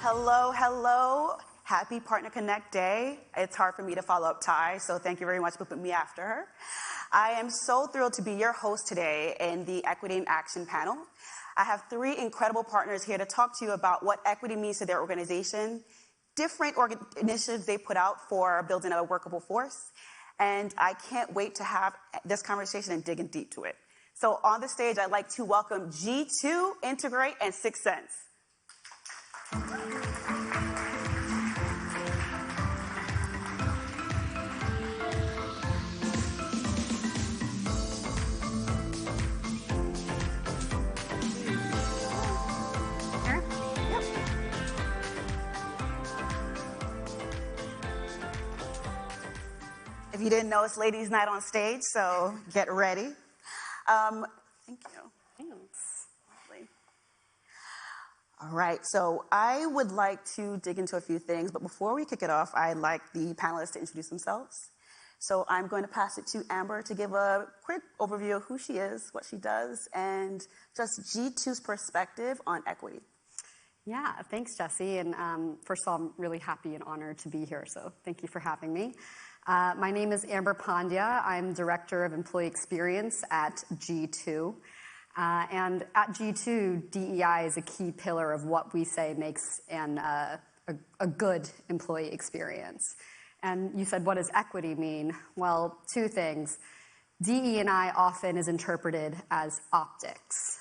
Hello, hello. Happy Partner Connect Day. It's hard for me to follow up Ty, so thank you very much for putting me after her. I am so thrilled to be your host today in the Equity in Action panel. I have three incredible partners here to talk to you about what equity means to their organization, different initiatives they put out for building a workable force, and I can't wait to have this conversation and dig in deep to it. So on the stage, I'd like to welcome G2, Integrate, and 6th Sense. If you didn't know, it's Ladies' Night on stage, so get ready. Thank you. Thanks. Lovely. All right, so I would like to dig into a few things, but before we kick it off, I'd like the panelists to introduce themselves. So I'm going to pass it to Amber to give a quick overview of who she is, what she does, and just G2's perspective on equity. Yeah, thanks, Jesse. And first of all, I'm really happy and honored to be here, so thank you for having me. My name is Amber Pandya. I'm Director of Employee Experience at G2. And at G2, DEI is a key pillar of what we say makes a good employee experience. And you said, what does equity mean? Well, two things. DE&I often is interpreted as optics.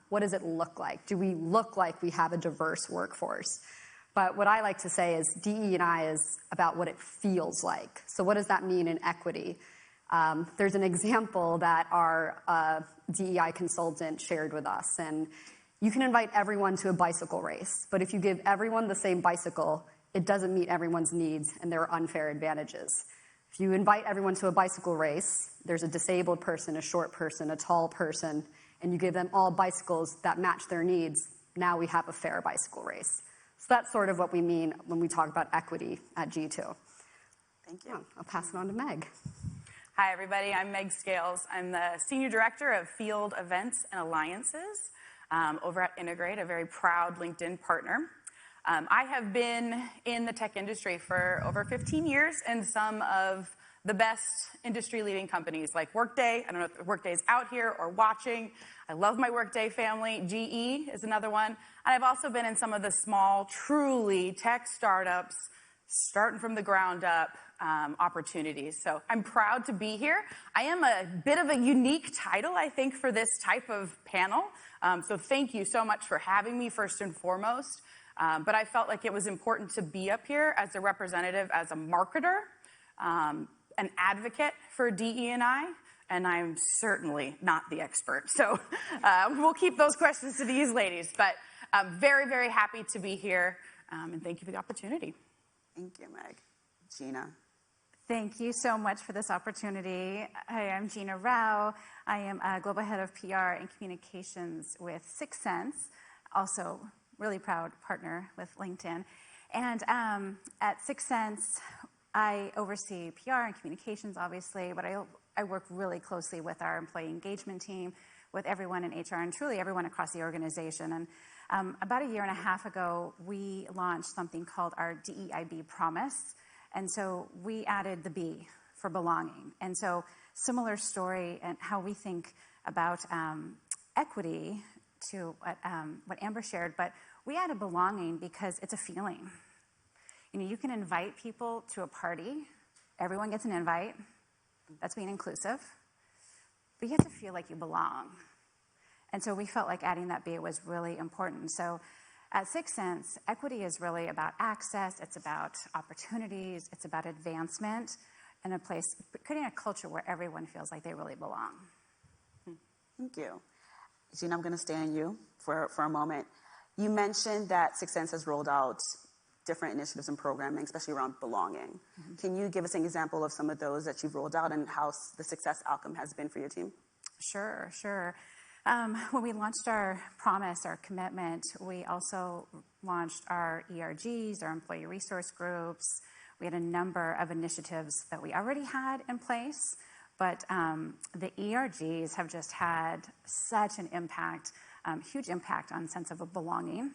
What does it look like? Do we look like we have a diverse workforce? But what I like to say is DE&I is about what it feels like. So what does that mean in equity? There's an example that our DEI consultant shared with us. And you can invite everyone to a bicycle race. But if you give everyone the same bicycle, it doesn't meet everyone's needs, and there are unfair advantages. If you invite everyone to a bicycle race, there's a disabled person, a short person, a tall person, and you give them all bicycles that match their needs. Now we have a fair bicycle race. So that's sort of what we mean when we talk about equity at G2. Thank you. I'll pass it on to Meg. Hi, everybody. I'm Meg Scales. I'm the Senior Director of Field Events and Alliances over at Integrate, a very proud LinkedIn partner. I have been in the tech industry for over 15 years in some of the best industry-leading companies like Workday. I don't know if Workday's out here or watching. I love my Workday family. GE is another one. And I've also been in some of the small, truly tech startups, starting from the ground up opportunities. So I'm proud to be here. I am a bit of a unique title, I think, for this type of panel. So thank you so much for having me, first and foremost. But I felt like it was important to be up here as a representative, as a marketer, an advocate for DE&I, and I'm certainly not the expert. So we'll keep those questions to these ladies. But I'm very, very happy to be here, and thank you for the opportunity. Thank you, Meg. Gina. Thank you so much for this opportunity. Hi, I'm Gina Rao. I am a Global Head of PR and Communications with 6th Sense, also really proud partner with LinkedIn. And at 6th Sense, I oversee PR and communications, obviously, but I work really closely with our employee engagement team, with everyone in HR, and truly everyone across the organization. And about a year and a half ago, we launched something called our DEIB Promise. And so we added the B for belonging. And so similar story and how we think about equity to what Amber shared, but we added belonging because it's a feeling. You know, you can invite people to a party. Everyone gets an invite. That's being inclusive. But you have to feel like you belong. And so we felt like adding that B was really important. So at 6th Sense, equity is really about access. It's about opportunities. It's about advancement and a place, creating a culture where everyone feels like they really belong. Thank you. Gina, I'm going to stay on you for a moment. You mentioned that 6th Sense has rolled out different initiatives and programming, especially around belonging. Mm-hmm. Can you give us an example of some of those that you've rolled out and how the success outcome has been for your team? Sure. When we launched our promise, our commitment, we also launched our ERGs, our employee resource groups. We had a number of initiatives that we already had in place, but the ERGs have just had such an impact, huge impact on sense of a belonging.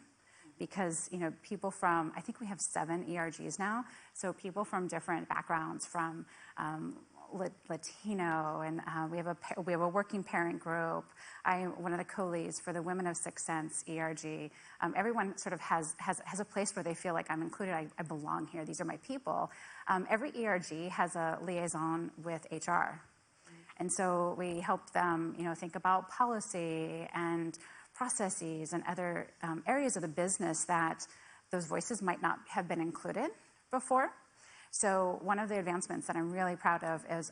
because people from, I think we have 7 ERGs now, so people from different backgrounds, from Latino, and we have a working parent group. I'm one of the co-leads for the Women of Sixth Sense ERG. Everyone sort of has a place where they feel like I'm included. I belong here. These are my people. Every ERG has a liaison with HR, and so we help them, think about policy and processes and other areas of the business that those voices might not have been included before. So one of the advancements that I'm really proud of is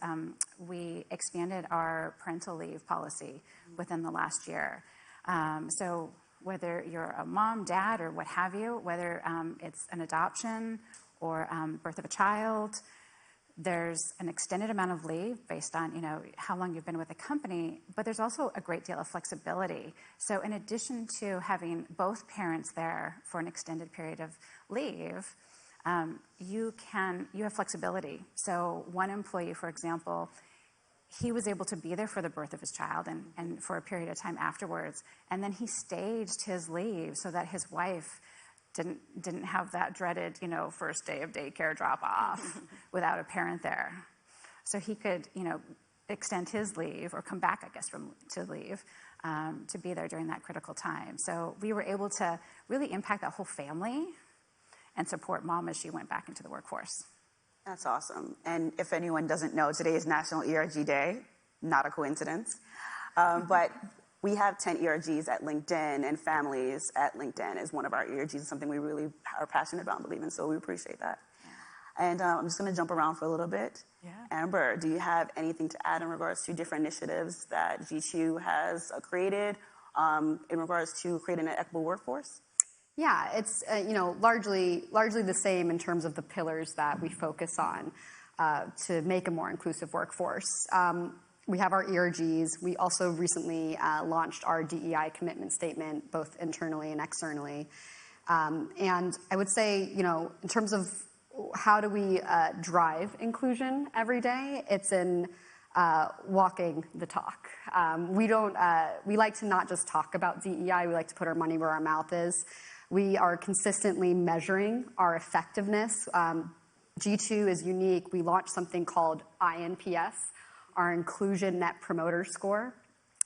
we expanded our parental leave policy within the last year. So whether you're a mom, dad, or what have you, whether it's an adoption or birth of a child, there's an extended amount of leave based on how long you've been with the company, but there's also a great deal of flexibility. So in addition to having both parents there for an extended period of leave, you have flexibility. So one employee, for example, he was able to be there for the birth of his child and for a period of time afterwards, and then he staged his leave so that his wife didn't have that dreaded, first day of daycare drop off without a parent there. So he could, extend his leave or come back, I guess, to leave to be there during that critical time. So we were able to really impact that whole family and support mom as she went back into the workforce. That's awesome. And if anyone doesn't know, today is National ERG Day. Not a coincidence. But we have 10 ERGs at LinkedIn, and families at LinkedIn is one of our ERGs, something we really are passionate about and believe in, so we appreciate that. And I'm just going to jump around for a little bit. Yeah. Amber, do you have anything to add in regards to different initiatives that G2 has created in regards to creating an equitable workforce? Yeah, it's largely the same in terms of the pillars that we focus on to make a more inclusive workforce. We have our ERGs. We also recently launched our DEI commitment statement, both internally and externally. And I would say, in terms of how do we drive inclusion every day, it's in walking the talk. We like to not just talk about DEI. We like to put our money where our mouth is. We are consistently measuring our effectiveness. G2 is unique. We launched something called INPS, our Inclusion Net Promoter Score.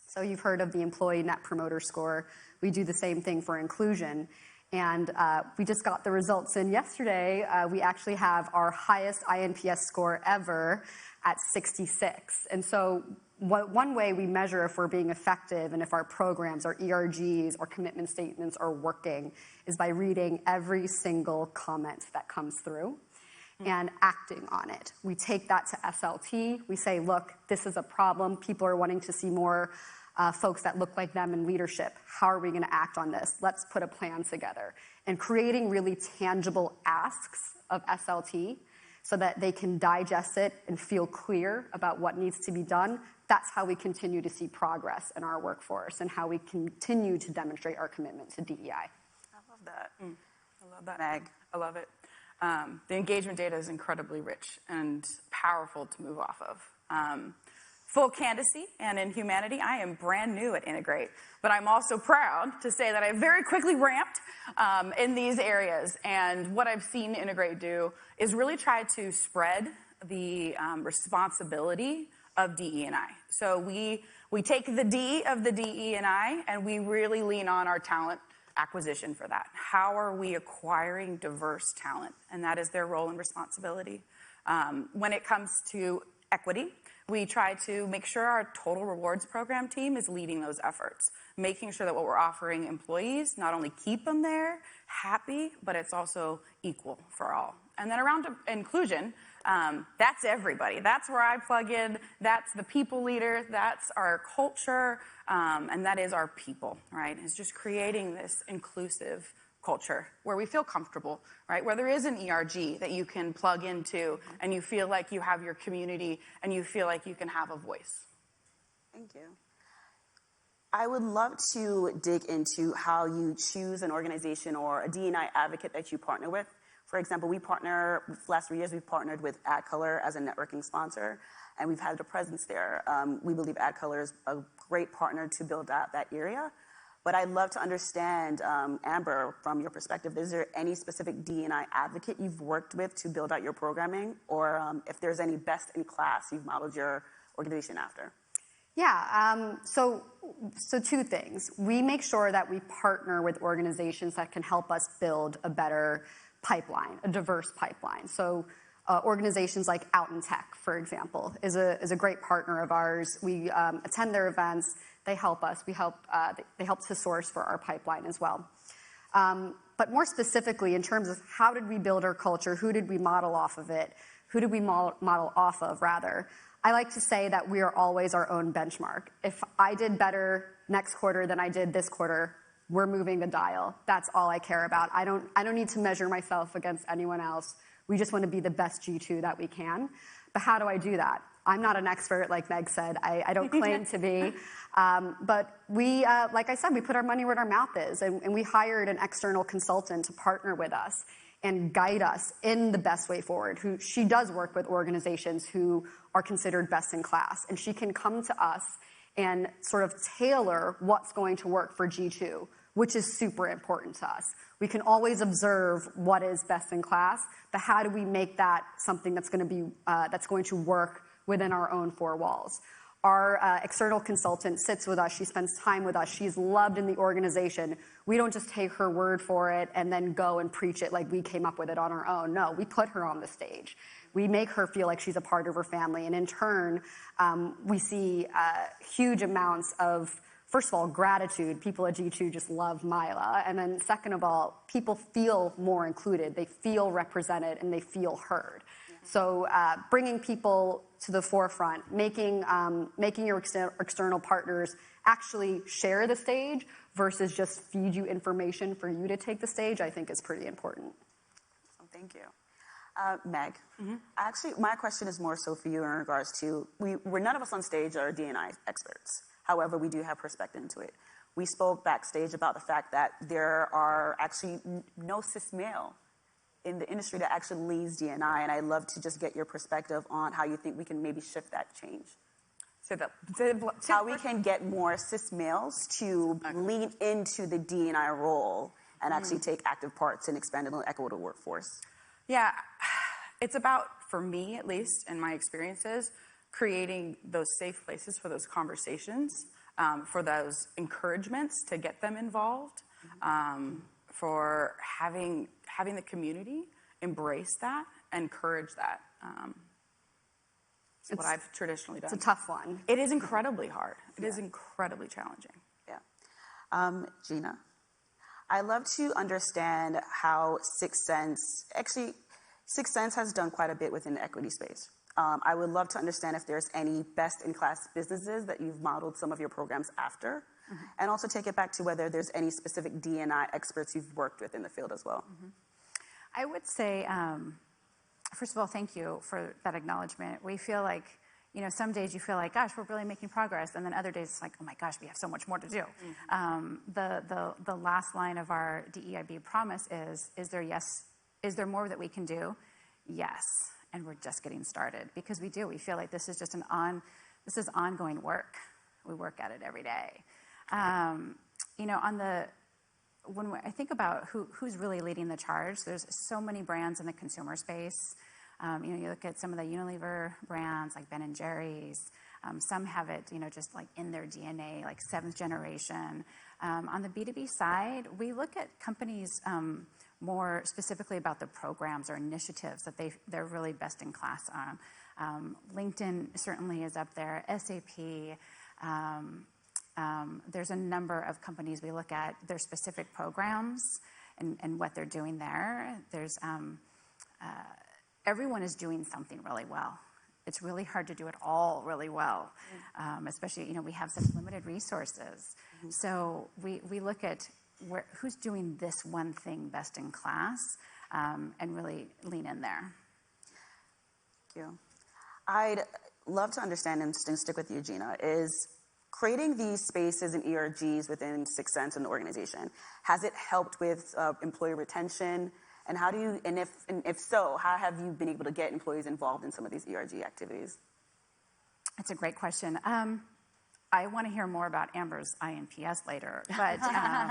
So you've heard of the Employee Net Promoter Score. We do the same thing for inclusion. And we just got the results in yesterday. We actually have our highest INPS score ever at 66. And so one way we measure if we're being effective and if our programs, our ERGs, or commitment statements are working is by reading every single comment that comes through and acting on it. We take that to SLT. We say, look, this is a problem. People are wanting to see more folks that look like them in leadership. How are we going to act on this? Let's put a plan together. And creating really tangible asks of SLT so that they can digest it and feel clear about what needs to be done. That's how we continue to see progress in our workforce and how we continue to demonstrate our commitment to DEI. I love that. I love that, Meg. I love it. The engagement data is incredibly rich and powerful to move off of. Full candidacy and in humanity, I am brand new at Integrate, but I'm also proud to say that I very quickly ramped in these areas. And what I've seen Integrate do is really try to spread the responsibility of DE&I. So we take the D of the DE&I and we really lean on our talent acquisition for that. How are we acquiring diverse talent? And that is their role and responsibility. When it comes to equity, we try to make sure our total rewards program team is leading those efforts, making sure that what we're offering employees not only keep them there, happy, but it's also equal for all. And then around inclusion, that's everybody. That's where I plug in. That's the people leader. That's our culture. And that is our people, right? It's just creating this inclusive culture where we feel comfortable, right? Where there is an ERG that you can plug into and you feel like you have your community and you feel like you can have a voice. Thank you. I would love to dig into how you choose an organization or a D&I advocate that you partner with. For example, the last 3 years, we've partnered with AdColor as a networking sponsor, and we've had a presence there. We believe AdColor is a great partner to build out that area. But I'd love to understand, Amber, from your perspective, is there any specific D&I advocate you've worked with to build out your programming, or if there's any best in class you've modeled your organization after? Yeah, so two things. We make sure that we partner with organizations that can help us build a better pipeline, a diverse pipeline. So organizations like Out in Tech, for example, is a great partner of ours. We attend their events. They help us. They help to source for our pipeline as well. But more specifically, in terms of how did we build our culture, who did we model off of it, who did we model off of, rather, I like to say that we are always our own benchmark. If I did better next quarter than I did this quarter, we're moving the dial. That's all I care about. I don't need to measure myself against anyone else. We just want to be the best G2 that we can. But how do I do that? I'm not an expert, like Meg said. I don't claim to be. But we, like I said, we put our money where our mouth is. And we hired an external consultant to partner with us and guide us in the best way forward. She does work with organizations who are considered best in class. And she can come to us and sort of tailor what's going to work for G2, which is super important to us. We can always observe what is best in class, but how do we make that something that's going to work within our own four walls? Our external consultant sits with us. She spends time with us. She's loved in the organization. We don't just take her word for it and then go and preach it like we came up with it on our own. No, we put her on the stage. We make her feel like she's a part of her family. And in turn, we see huge amounts of, first of all, gratitude. People at G2 just love Mila. And then second of all, people feel more included. They feel represented and they feel heard. So bringing people to the forefront, making your external partners actually share the stage versus just feed you information for you to take the stage, I think is pretty important. Oh, thank you. Meg, actually, my question is more so for you in regards to, we're none of us on stage are D&I experts. However, we do have perspective into it. We spoke backstage about the fact that there are actually no cis male in the industry that actually leads D&I, and I'd love to just get your perspective on how you think we can maybe shift that change. So how we can get more cis males to lean into the D&I role and actually take active parts in expanding the equitable workforce. Yeah, it's about, for me at least, in my experiences, creating those safe places for those conversations, for those encouragements to get them involved, for having the community embrace that, encourage that. It's what I've traditionally done. It's a tough one. It is incredibly hard. It is incredibly challenging. Yeah. Gina, I'd love to understand how Sixth Sense has done quite a bit within the equity space. I would love to understand if there's any best-in-class businesses that you've modeled some of your programs after, and also take it back to whether there's any specific D&I experts you've worked with in the field as well. I would say, first of all, thank you for that acknowledgement. We feel like, some days you feel like, gosh, we're really making progress, and then other days it's like, oh my gosh, we have so much more to do. The last line of our DEIB promise is there more that we can do? Yes. And we're just getting started because we feel like this is just this is ongoing work. We work at it every day. When I think about who's really leading the charge, there's so many brands in the consumer space. You look at some of the Unilever brands like Ben & Jerry's. Some have it, just like in their DNA, like seventh generation. On the B2B side, we look at companies more specifically about the programs or initiatives that they're really best in class on. LinkedIn certainly is up there. SAP. There's a number of companies we look at their specific programs and what they're doing there. There's everyone is doing something really well. It's really hard to do it all really well, especially we have such limited resources. So we look at who's doing this one thing best in class, and really lean in there. Thank you. I'd love to understand and stick with you, Gina, is creating these spaces and ERGs within Sixth Sense and the organization, has it helped with employee retention? And if so, how have you been able to get employees involved in some of these ERG activities? That's a great question. I want to hear more about Amber's INPS later, but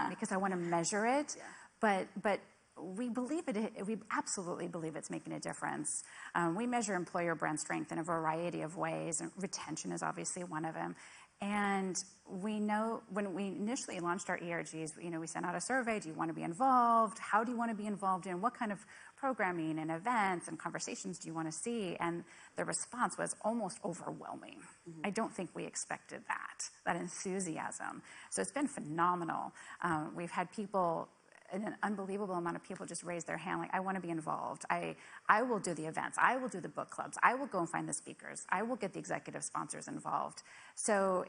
because I want to measure it. Yeah. But we believe it. We absolutely believe it's making a difference. We measure employer brand strength in a variety of ways, and retention is obviously one of them. And we know when we initially launched our ERGs, we sent out a survey. Do you want to be involved? How do you want to be involved in? What kind of programming and events and conversations do you want to see? And the response was almost overwhelming. I don't think we expected that enthusiasm. So it's been phenomenal. We've had people, an unbelievable amount of people just raise their hand, like, I want to be involved. I will do the events. I will do the book clubs. I will go and find the speakers. I will get the executive sponsors involved. So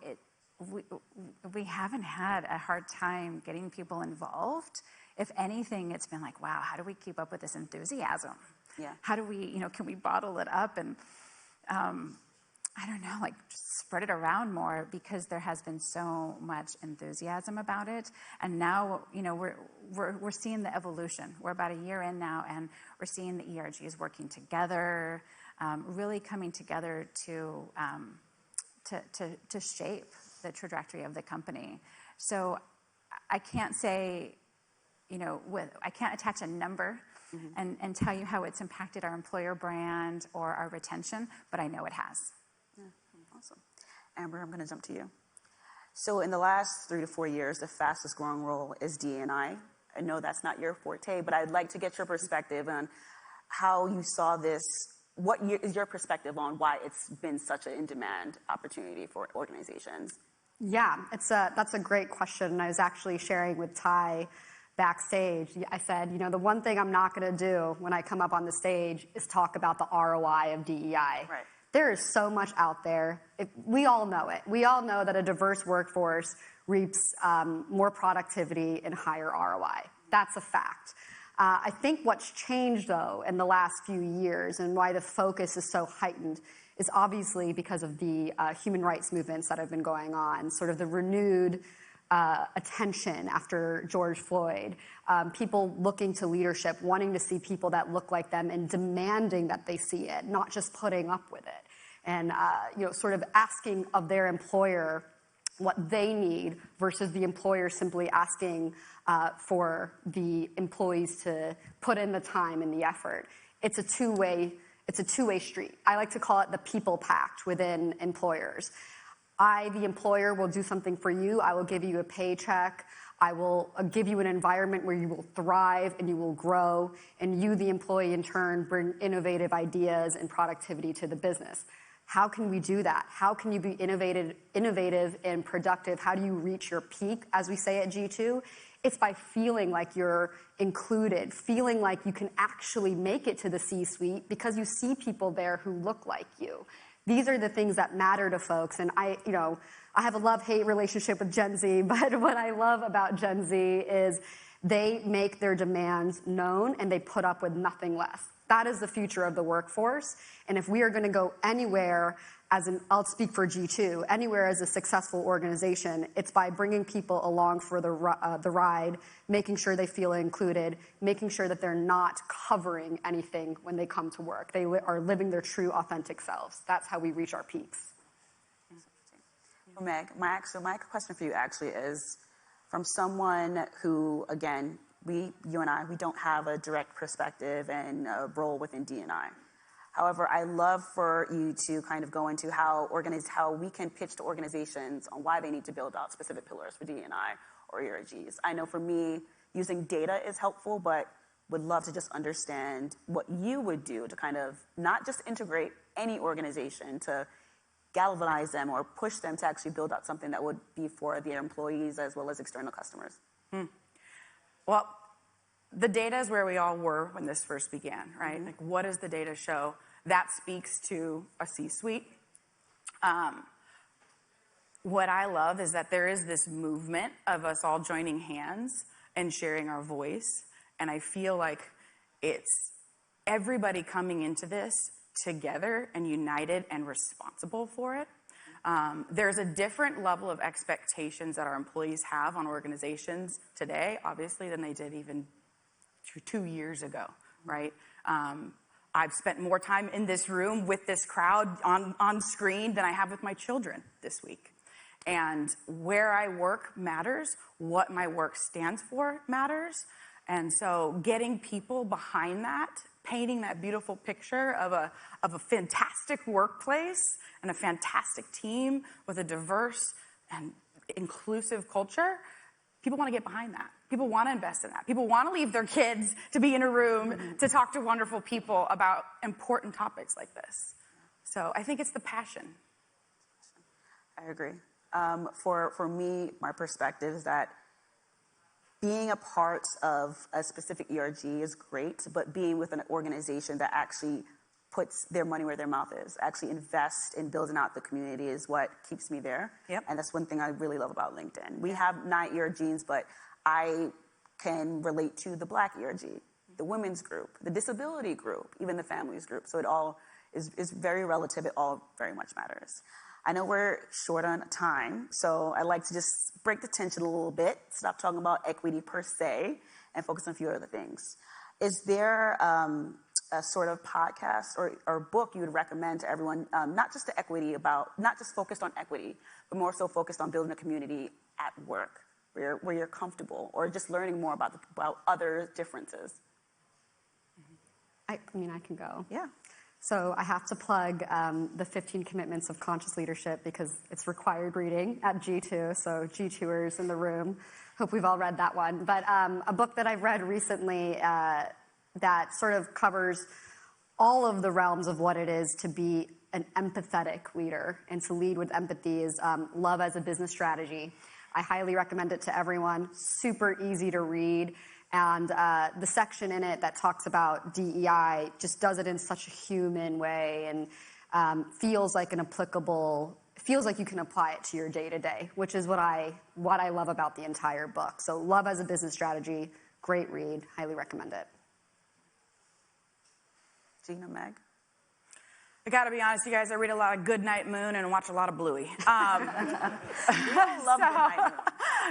we haven't had a hard time getting people involved. If anything, it's been like, wow, how do we keep up with this enthusiasm? Yeah. How do we, can we bottle it up and, I don't know, like just spread it around more, because there has been so much enthusiasm about it. And now, we're seeing the evolution. We're about a year in now, and we're seeing the ERGs working together, really coming together to shape the trajectory of the company. So I can't say, I can't attach a number and tell you how it's impacted our employer brand or our retention, but I know it has. Yeah, awesome. Amber, I'm going to jump to you. So in the last 3 to 4 years, the fastest growing role is D&I. I know that's not your forte, but I'd like to get your perspective on how you saw this. What is your perspective on why it's been such an in-demand opportunity for organizations? Yeah, that's a great question. And I was actually sharing with Ty backstage. I said, the one thing I'm not going to do when I come up on the stage is talk about the ROI of DEI. Right. There is so much out there. We all know it. We all know that a diverse workforce reaps more productivity and higher ROI. That's a fact. I think what's changed, though, in the last few years, and why the focus is so heightened, is obviously because of the human rights movements that have been going on, sort of the renewed attention after George Floyd, people looking to leadership, wanting to see people that look like them and demanding that they see it, not just putting up with it. And, sort of asking of their employer what they need versus the employer simply asking for the employees to put in the time and the effort. It's a two-way street. I like to call it the people pact within employers. I, the employer, will do something for you. I will give you a paycheck. I will give you an environment where you will thrive and you will grow. And you, the employee, in turn, bring innovative ideas and productivity to the business. How can we do that? How can you be innovative and productive? How do you reach your peak, as we say at G2? It's by feeling like you're included, feeling like you can actually make it to the C-suite because you see people there who look like you. These are the things that matter to folks. And I have a love-hate relationship with Gen Z, but what I love about Gen Z is they make their demands known and they put up with nothing less. That is the future of the workforce. And if we are going to go anywhere I'll speak for G2, anywhere as a successful organization, it's by bringing people along for the ride, making sure they feel included, making sure that they're not covering anything when they come to work. They are living their true, authentic selves. That's how we reach our peaks. Well, Meg, my question for you actually is from someone who, again, you and I, we don't have a direct perspective and a role within D&I. However, I love for you to kind of go into how we can pitch to organizations on why they need to build out specific pillars for D&I or ERGs. I know for me, using data is helpful, but would love to just understand what you would do to kind of not just integrate any organization to galvanize them or push them to actually build out something that would be for their employees as well as external customers. Well, the data is where we all were when this first began, right? Mm-hmm. Like, what does the data show? That speaks to a C-suite. What I love is that there is this movement of us all joining hands and sharing our voice. And I feel like it's everybody coming into this together and united and responsible for it. There's a different level of expectations that our employees have on organizations today, obviously, than they did even 2 years ago, right? I've spent more time in this room with this crowd on screen than I have with my children this week. And where I work matters. What my work stands for matters. And so getting people behind that, painting that beautiful picture of a fantastic workplace and a fantastic team with a diverse and inclusive culture, people want to get behind that. People want to invest in that. People want to leave their kids to be in a room to talk to wonderful people about important topics like this. So I think it's the passion. I agree. For me, my perspective is that being a part of a specific ERG is great, but being with an organization that actually puts their money where their mouth is, actually invest in building out the community is what keeps me there. Yep. And that's one thing I really love about LinkedIn. We have 9 ERGs, but I can relate to the Black ERG, the women's group, the disability group, even the families group. So it all is very relative. It all very much matters. I know we're short on time, so I'd like to just break the tension a little bit, stop talking about equity per se, and focus on a few other things. Is there a sort of podcast or book you would recommend to everyone, not just not just focused on equity, but more so focused on building a community at work, where you're comfortable, or just learning more about other differences? I mean, I can go. Yeah. So I have to plug the 15 Commitments of Conscious Leadership because it's required reading at G2, so G2ers in the room. Hope we've all read that one. But a book that I've read recently that sort of covers all of the realms of what it is to be an empathetic leader and to lead with empathy is Love as a Business Strategy. I highly recommend it to everyone. Super easy to read. And the section in it that talks about DEI just does it in such a human way and feels like feels like you can apply it to your day-to-day, which is what I love about the entire book. So Love as a Business Strategy, great read, highly recommend it. Gina, Meg? I gotta be honest, you guys, I read a lot of Goodnight Moon and watch a lot of Bluey. Love Goodnight Moon.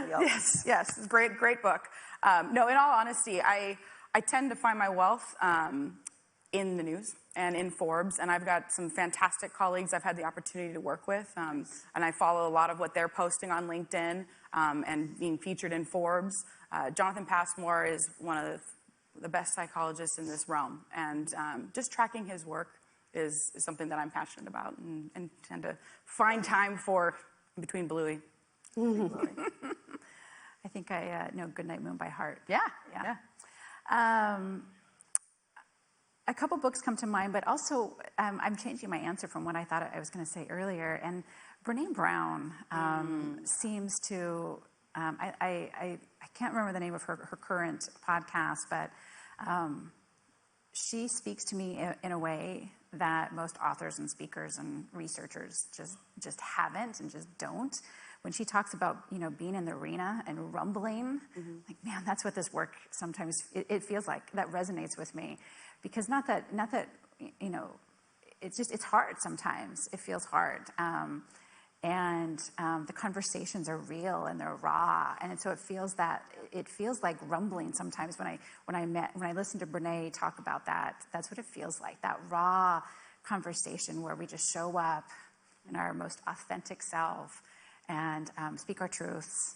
Yes, it's a great book. No, in all honesty, I tend to find my wealth in the news and in Forbes, and I've got some fantastic colleagues I've had the opportunity to work with, and I follow a lot of what they're posting on LinkedIn and being featured in Forbes. Jonathan Passmore is one of the best psychologists in this realm, and just tracking his work is something that I'm passionate about and tend to find time for in between Bluey. I think I know Goodnight Moon by heart. Yeah. A couple books come to mind, but also I'm changing my answer from what I thought I was going to say earlier. And Brené Brown seems to, I can't remember the name of her current podcast, but she speaks to me in a way that most authors and speakers and researchers just haven't and just don't. When she talks about, being in the arena and rumbling, like, man, that's what this work sometimes, it feels like. That resonates with me. Because not that, it's hard sometimes. It feels hard. And the conversations are real and they're raw. And so it feels like rumbling sometimes when I listen to Brené talk about that. That's what it feels like, that raw conversation where we just show up in our most authentic self and speak our truths.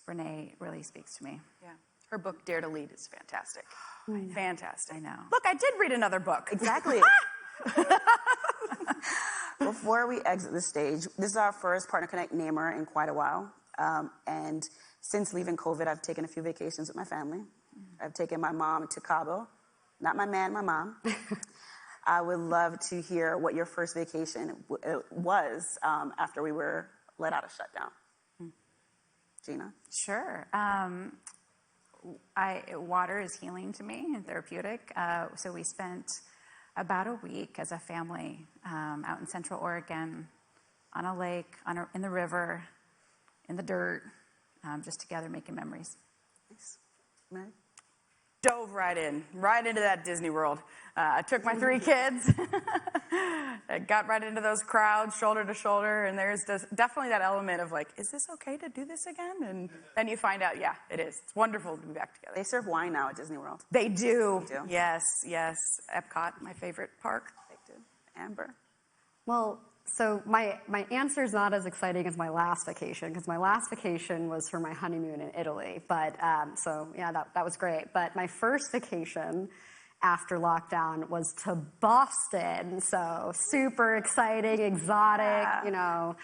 Brené really speaks to me. Yeah. Her book, Dare to Lead, is fantastic. Fantastic. I know. Look, I did read another book. Exactly. Before we exit the stage, this is our first Partner Connect Namer in quite a while. And since leaving COVID, I've taken a few vacations with my family. I've taken my mom to Cabo. Not my man, my mom. I would love to hear what your first vacation was after we were let out of shutdown. Gina? Sure. Water is healing to me and therapeutic. So we spent about a week as a family out in Central Oregon on a lake, in the river, in the dirt, just together making memories. Nice. Meg? Dove right into that Disney World. I took my 3 kids, I got right into those crowds, shoulder to shoulder, and there's definitely that element of like, is this okay to do this again? And then you find out, yeah, it is. It's wonderful to be back together. They serve wine now at Disney World. They do. They do. Yes. Epcot, my favorite park. They do. Amber? Well, So my answer is not as exciting as my last vacation, because my last vacation was for my honeymoon in Italy. But so yeah, that was great. But my first vacation after lockdown was to Boston. So super exciting, exotic, you know.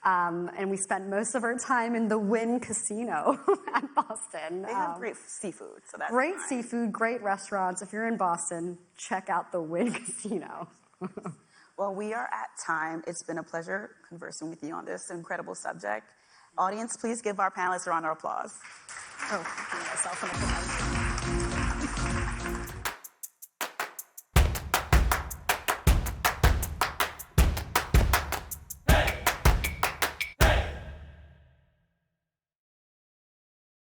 And we spent most of our time in the Wynn Casino at Boston. They have great seafood, so that's great nice. seafood, great restaurants. If you're in Boston, check out the Wynn Casino. Well, we are at time. It's been a pleasure conversing with you on this incredible subject. Audience, please give our panelists a round of applause. Oh, give myself an applause.